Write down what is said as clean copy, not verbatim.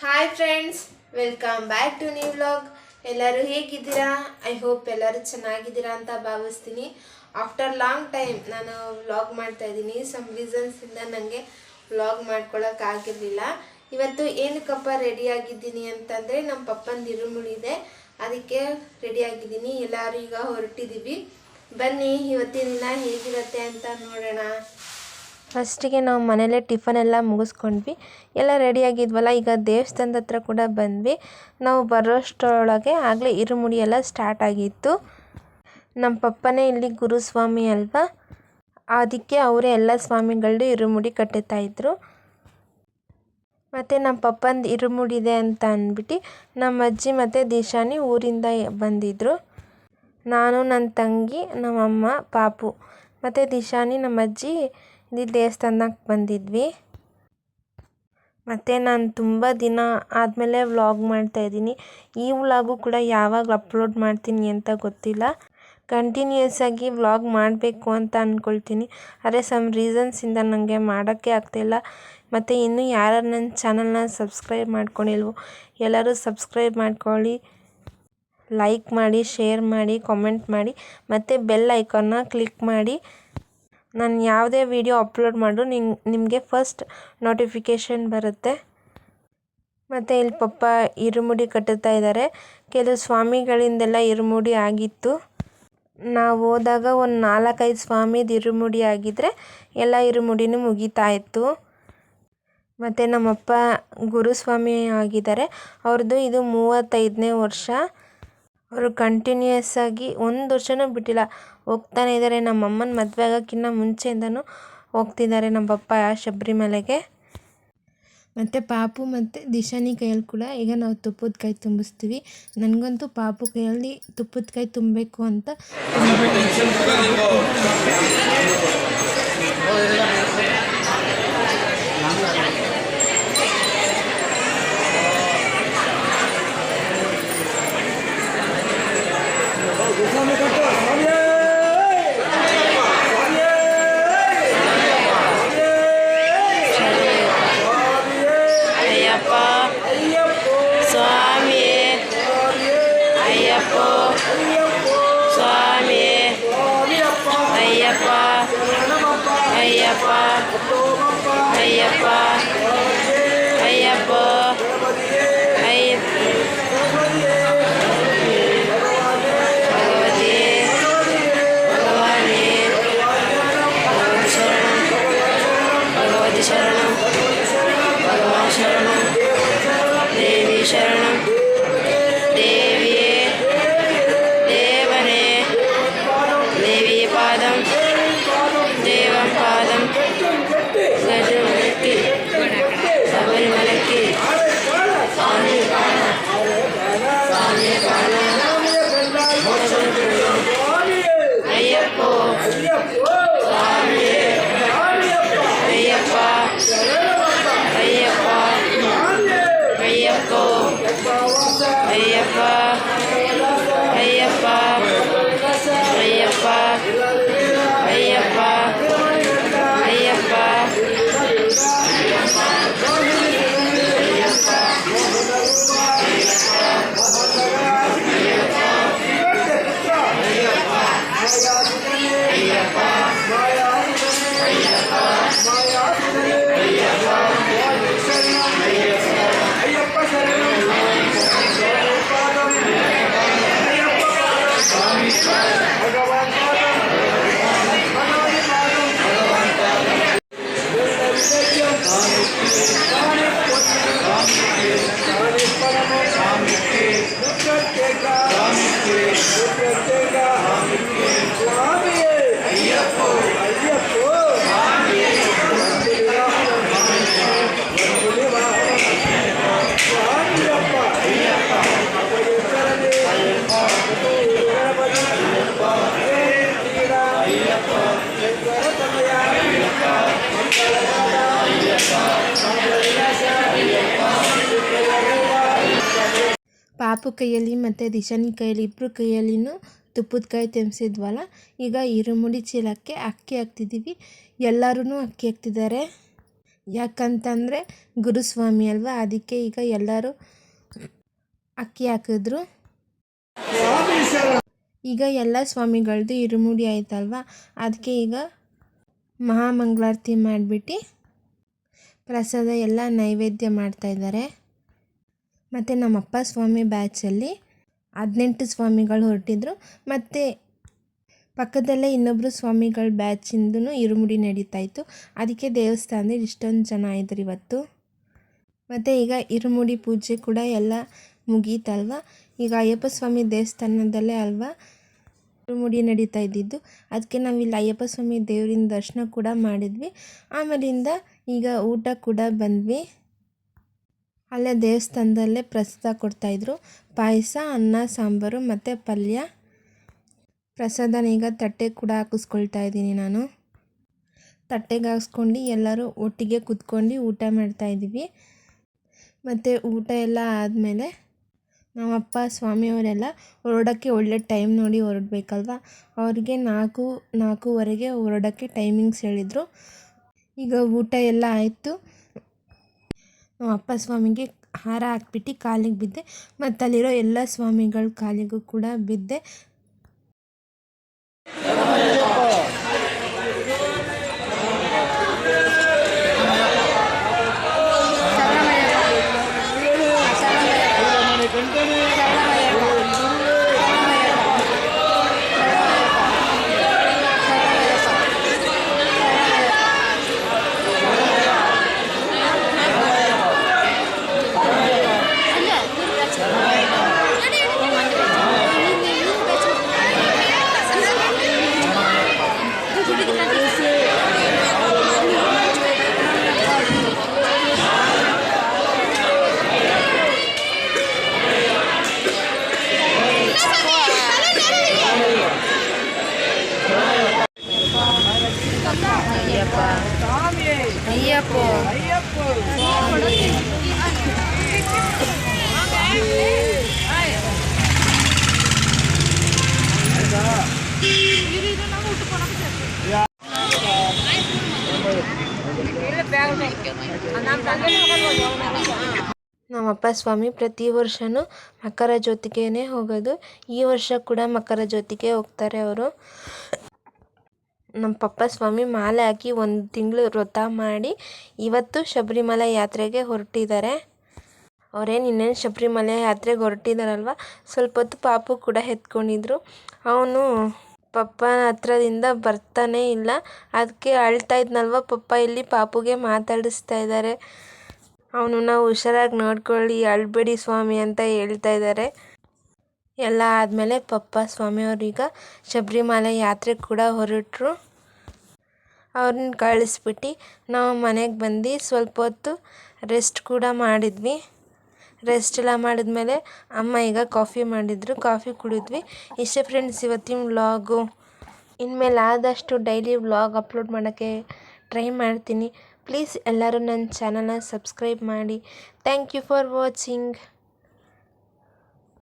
Hi friends, welcome back to new vlog. ಎಲ್ಲರೂ ಹೇಗಿದ್ದೀರಾ? I hope ಎಲ್ಲರೂ ಚೆನ್ನಾಗಿದ್ದೀರಾ ಅಂತ ಭಾವಿಸ್ತೀನಿ. ಆಫ್ಟರ್ ಲಾಂಗ್ ಟೈಮ್ ನಾನು ವ್ಲಾಗ್ ಮಾಡ್ತಾ ಇದ್ದೀನಿ. ಸಮ್ ರೀಸನ್ಸಿಂದ ನನಗೆ ವ್ಲಾಗ್ ಮಾಡ್ಕೊಳ್ಳೋಕ್ಕಾಗಿರಲಿಲ್ಲ. ಇವತ್ತು ಏನಕ್ಕಪ್ಪ ರೆಡಿಯಾಗಿದ್ದೀನಿ ಅಂತಂದರೆ ನಮ್ಮ ಪಪ್ಪನ ಇರುಮುಳಿ ಇದೆ, ಅದಕ್ಕೆ ರೆಡಿಯಾಗಿದ್ದೀನಿ. ಎಲ್ಲರೂ ಈಗ ಹೊರಟಿದ್ದೀವಿ. ಬನ್ನಿ ಇವತ್ತಿನ ದಿನ ಹೇಗಿರುತ್ತೆ ಅಂತ ನೋಡೋಣ. ಫಸ್ಟಿಗೆ ನಾವು ಮನೇಲೇ ಟಿಫನ್ ಎಲ್ಲ ಮುಗಿಸ್ಕೊಂಡ್ವಿ, ಎಲ್ಲ ರೆಡಿಯಾಗಿದ್ವಲ್ಲ. ಈಗ ದೇವಸ್ಥಾನದ ಹತ್ರ ಕೂಡ ಬಂದ್ವಿ. ನಾವು ಬರೋಷ್ಟರೊಳಗೆ ಆಗಲೇ ಇರುಮುಡಿ ಎಲ್ಲ ಸ್ಟಾರ್ಟ್ ಆಗಿತ್ತು. ನಮ್ಮ ಪಪ್ಪನೇ ಇಲ್ಲಿ ಗುರುಸ್ವಾಮಿ ಅಲ್ವಾ, ಅದಕ್ಕೆ ಅವರೇ ಎಲ್ಲ ಸ್ವಾಮಿಗಳದ್ದು ಇರುಮುಡಿ ಕಟ್ಟುತ್ತಾಯಿದ್ರು. ಮತ್ತು ನಮ್ಮ ಪಪ್ಪಂದು ಇರುಮುಡಿ ಇದೆ ಅಂತ ಅಂದ್ಬಿಟ್ಟು ನಮ್ಮ ಅಜ್ಜಿ ಮತ್ತು ದಿಶಾನಿ ಊರಿಂದ ಬಂದಿದ್ದರು. ನಾನು, ನನ್ನ ತಂಗಿ, ನಮ್ಮಮ್ಮ, ಪಾಪು ಮತ್ತು ದಿಶಾನಿ, ನಮ್ಮ ಅಜ್ಜಿ ಇಲ್ಲಿ ದೇವಸ್ಥಾನಕ್ಕೆ ಬಂದಿದ್ವಿ. ಮತ್ತು ನಾನು ತುಂಬ ದಿನ ಆದಮೇಲೆ ವ್ಲಾಗ್ ಮಾಡ್ತಾಯಿದ್ದೀನಿ. ಈ ವ್ಲಾಗು ಕೂಡ ಯಾವಾಗ ಅಪ್ಲೋಡ್ ಮಾಡ್ತೀನಿ ಅಂತ ಗೊತ್ತಿಲ್ಲ. ಕಂಟಿನ್ಯೂಸ್ ಆಗಿ ವ್ಲಾಗ್ ಮಾಡಬೇಕು ಅಂತ ಅಂದ್ಕೊಳ್ತೀನಿ, ಆದರೆ ಸಮ್ ರೀಸನ್ಸಿಂದ ನನಗೆ ಮಾಡೋಕ್ಕೆ ಆಗ್ತಾಯಿಲ್ಲ. ಮತ್ತು ಇನ್ನೂ ಯಾರು ನನ್ನ ಚಾನಲ್ನ ಸಬ್ಸ್ಕ್ರೈಬ್ ಮಾಡ್ಕೊಂಡಿಲ್ವೋ ಎಲ್ಲರೂ ಸಬ್ಸ್ಕ್ರೈಬ್ ಮಾಡ್ಕೊಳ್ಳಿ, ಲೈಕ್ ಮಾಡಿ, ಶೇರ್ ಮಾಡಿ, ಕಾಮೆಂಟ್ ಮಾಡಿ ಮತ್ತು ಬೆಲ್ ಐಕಾನ್ನ ಕ್ಲಿಕ್ ಮಾಡಿ. ನಾನು ಯಾವುದೇ ವಿಡಿಯೋ ಅಪ್ಲೋಡ್ ಮಾಡಿದ್ರು ನಿಮಗೆ ಫಸ್ಟ್ ನೋಟಿಫಿಕೇಷನ್ ಬರುತ್ತೆ. ಮತ್ತು ಇಲ್ಲಿ ಪಪ್ಪ ಇರುಮುಡಿ ಕಟ್ಟುತ್ತಾ ಇದ್ದಾರೆ. ಕೆಲವು ಸ್ವಾಮಿಗಳಿಂದೆಲ್ಲ ಇರುಮುಡಿ ಆಗಿತ್ತು. ನಾವು ಹೋದಾಗ ಒಂದು 4-5 ಸ್ವಾಮಿದು ಇರುಮುಡಿ ಆಗಿದ್ದರೆ ಎಲ್ಲ ಇರುಮುಡಿನೂ ಮುಗಿತಾ ಇತ್ತು. ಮತ್ತು ನಮ್ಮಪ್ಪ ಗುರುಸ್ವಾಮಿ ಆಗಿದ್ದಾರೆ. ಅವ್ರದ್ದು ಇದು 35ನೇ ವರ್ಷ. ಅವರು ಕಂಟಿನ್ಯೂಸ್ ಆಗಿ ಒಂದು ವರ್ಷವೂ ಬಿಟ್ಟಿಲ್ಲ, ಹೋಗ್ತಾನೆ ಇದ್ದಾರೆ. ನಮ್ಮಮ್ಮನ ಮದುವೆ ಆಗೋಕ್ಕಿಂತ ಮುಂಚೆಯಿಂದನೂ ಹೋಗ್ತಿದ್ದಾರೆ ನಮ್ಮ ಪಪ್ಪ ಶಬರಿಮಲೆಗೆ. ಮತ್ತು ಪಾಪು ಮತ್ತು ದಿಶಾನಿ ಕೈಯಲ್ಲಿ ಕೂಡ ಈಗ ನಾವು ತುಪ್ಪದ ಕಾಯಿ ತುಂಬಿಸ್ತೀವಿ. ನನಗಂತೂ ಪಾಪು ಕೈಯಲ್ಲಿ ತುಪ್ಪದ ಕಾಯಿ ತುಂಬಬೇಕು ಅಂತ ಪಾಪು ಕೈಯಲ್ಲಿ ಮತ್ತು ದಿಶಾನಿ ಕೈಯಲ್ಲಿ ಇಬ್ಬರು ಕೈಯಲ್ಲಿನೂ ತುಪ್ಪದ ಕಾಯಿ ತೆಮ್ಸಿದ್ವಲ್ಲ. ಈಗ ಇರುಮುಡಿ ಚೀಲಕ್ಕೆ ಅಕ್ಕಿ ಹಾಕ್ತಿದ್ದೀವಿ. ಎಲ್ಲರೂ ಅಕ್ಕಿ ಹಾಕ್ತಿದ್ದಾರೆ. ಯಾಕಂತಂದರೆ ಗುರುಸ್ವಾಮಿ ಅಲ್ವಾ, ಅದಕ್ಕೆ ಈಗ ಎಲ್ಲರೂ ಅಕ್ಕಿ ಹಾಕಿದ್ರು. ಈಗ ಎಲ್ಲ ಸ್ವಾಮಿಗಳದ್ದು ಇರುಮುಡಿ ಆಯ್ತಲ್ವ, ಅದಕ್ಕೆ ಈಗ ಮಹಾಮಂಗಳಾರತಿ ಮಾಡಿಬಿಟ್ಟು ಪ್ರಸಾದ ಎಲ್ಲ ನೈವೇದ್ಯ ಮಾಡ್ತಾಯಿದ್ದಾರೆ. ಮತ್ತು ನಮ್ಮಪ್ಪ ಸ್ವಾಮಿ ಬ್ಯಾಚಲ್ಲಿ 18 ಸ್ವಾಮಿಗಳು ಹೊರಟಿದ್ರು. ಮತ್ತು ಪಕ್ಕದಲ್ಲೇ ಇನ್ನೊಬ್ಬರು ಸ್ವಾಮಿಗಳ ಬ್ಯಾಚಿಂದೂ ಇರುಮುಡಿ ನಡೀತಾಯಿತ್ತು. ಅದಕ್ಕೆ ದೇವಸ್ಥಾನದಲ್ಲಿ ಇಷ್ಟೊಂದು ಜನ ಇದ್ರು ಇವತ್ತು. ಮತ್ತು ಈಗ ಇರುಮುಡಿ ಪೂಜೆ ಕೂಡ ಎಲ್ಲ ಮುಗೀತಲ್ವ. ಈಗ ಅಯ್ಯಪ್ಪ ಸ್ವಾಮಿ ದೇವಸ್ಥಾನದಲ್ಲೇ ಅಲ್ವಾ ಇರುಮುಡಿ ನಡೀತಾ ಇದ್ದಿದ್ದು. ಅದಕ್ಕೆ ನಾವಿಲ್ಲಿ ಅಯ್ಯಪ್ಪ ಸ್ವಾಮಿ ದೇವರಿನ ದರ್ಶನ ಕೂಡ ಮಾಡಿದ್ವಿ. ಆಮೇಲಿಂದ ಈಗ ಊಟ ಕೂಡ ಬಂದ್ವಿ. ಅಲ್ಲೇ ದೇವಸ್ಥಾನದಲ್ಲೇ ಪ್ರಸಾದ ಕೊಡ್ತಾಯಿದ್ರು, ಪಾಯಸ, ಅನ್ನ, ಸಾಂಬಾರು ಮತ್ತು ಪಲ್ಯ. ಪ್ರಸಾದನ ಈಗ ತಟ್ಟೆಗೆ ಕೂಡ ಹಾಕಿಸ್ಕೊಳ್ತಾ ಇದ್ದೀನಿ ನಾನು. ತಟ್ಟೆಗೆ ಹಾಕ್ಸ್ಕೊಂಡು ಎಲ್ಲರೂ ಒಟ್ಟಿಗೆ ಕುತ್ಕೊಂಡು ಊಟ ಮಾಡ್ತಾಯಿದ್ವಿ. ಮತ್ತು ಊಟ ಎಲ್ಲ ಆದಮೇಲೆ ನಮ್ಮಪ್ಪ ಸ್ವಾಮಿಯವರೆಲ್ಲ ಹೊರಡೋಕ್ಕೆ ಒಳ್ಳೆ ಟೈಮ್ ನೋಡಿ ಹೊರಡ್ಬೇಕಲ್ವ, ಅವ್ರಿಗೆ 4:30ಗೆ ಹೊರಡೋಕ್ಕೆ ಟೈಮಿಂಗ್ಸ್ ಹೇಳಿದರು. ಈಗ ಊಟ ಎಲ್ಲ ಆಯಿತು. ನಮ್ಮಪ್ಪ ಸ್ವಾಮಿಗೆ ಹಾರ ಹಾಕ್ಬಿಟ್ಟು ಕಾಲಿಗೆ ಬಿದ್ದೆ, ಮತ್ತು ಅಲ್ಲಿರೋ ಎಲ್ಲ ಸ್ವಾಮಿಗಳ ಕಾಲಿಗೂ ಕೂಡ ಬಿದ್ದೆ. ನಮ್ಮಪ್ಪ ಸ್ವಾಮಿ ಪ್ರತಿ ವರ್ಷವೂ ಮಕರ ಜ್ಯೋತಿಗೇ ಹೋಗೋದು. ಈ ವರ್ಷ ಕೂಡ ಮಕರ ಜ್ಯೋತಿಗೆ ಹೋಗ್ತಾರೆ ಅವರು. ನಮ್ಮ ಪಪ್ಪ ಸ್ವಾಮಿ ಮಾಲೆ ಹಾಕಿ 1 ತಿಂಗಳು ವ್ರತ ಮಾಡಿ ಇವತ್ತು ಶಬರಿಮಲೆ ಯಾತ್ರೆಗೆ ಹೊರಟಿದ್ದಾರೆ. ಅವರೇನು ಇನ್ನೇನು ಶಬರಿಮಲೆ ಯಾತ್ರೆಗೆ ಹೊರಟಿದ್ದಾರಲ್ವ, ಸ್ವಲ್ಪ ಹೊತ್ತು ಪಾಪು ಕೂಡ ಎತ್ಕೊಂಡಿದ್ರು. ಅವನು ಪಪ್ಪನ ಹತ್ರದಿಂದ ಬರ್ತಾನೇ ಇಲ್ಲ. ಅದಕ್ಕೆ ಅಳ್ತಾ ಇದ್ನಲ್ವ ಪಪ್ಪ, ಇಲ್ಲಿ ಪಾಪುಗೆ ಮಾತಾಡಿಸ್ತಾ ಇದ್ದಾರೆ. ಅವನನ್ನ ಹುಷಾರಾಗಿ ನೋಡ್ಕೊಳ್ಳಿ, ಅಳ್ಬೇಡಿ ಸ್ವಾಮಿ ಅಂತ ಹೇಳ್ತಾ ಇದ್ದಾರೆ. ಎಲ್ಲ ಆದಮೇಲೆ ಪಪ್ಪ ಸ್ವಾಮಿಯವ್ರೀಗ ಶಬರಿಮಲೆ ಯಾತ್ರೆ ಕೂಡ ಹೊರಟರು. ಅವ್ರನ್ನ ಕಳಿಸ್ಬಿಟ್ಟು ನಾವು ಮನೆಗೆ ಬಂದು ಸ್ವಲ್ಪ ಹೊತ್ತು ರೆಸ್ಟ್ ಕೂಡ ಮಾಡಿದ್ವಿ. ರೆಸ್ಟ್ ಎಲ್ಲ ಮಾಡಿದ್ಮೇಲೆ ಅಮ್ಮ ಈಗ ಕಾಫಿ ಮಾಡಿದರು, ಕಾಫಿ ಕುಡಿದ್ವಿ. ಇಷ್ಟೇ ಫ್ರೆಂಡ್ಸ್ ಇವತ್ತಿನ ವ್ಲಾಗು. ಇನ್ಮೇಲೆ ಆದಷ್ಟು ಡೈಲಿ ವ್ಲಾಗ್ ಅಪ್ಲೋಡ್ ಮಾಡೋಕ್ಕೆ ಟ್ರೈ ಮಾಡ್ತೀನಿ. ಪ್ಲೀಸ್ ಎಲ್ಲರೂ ನನ್ನ ಚಾನಲ್ನ ಸಬ್ಸ್ಕ್ರೈಬ್ ಮಾಡಿ. Thank you for watching.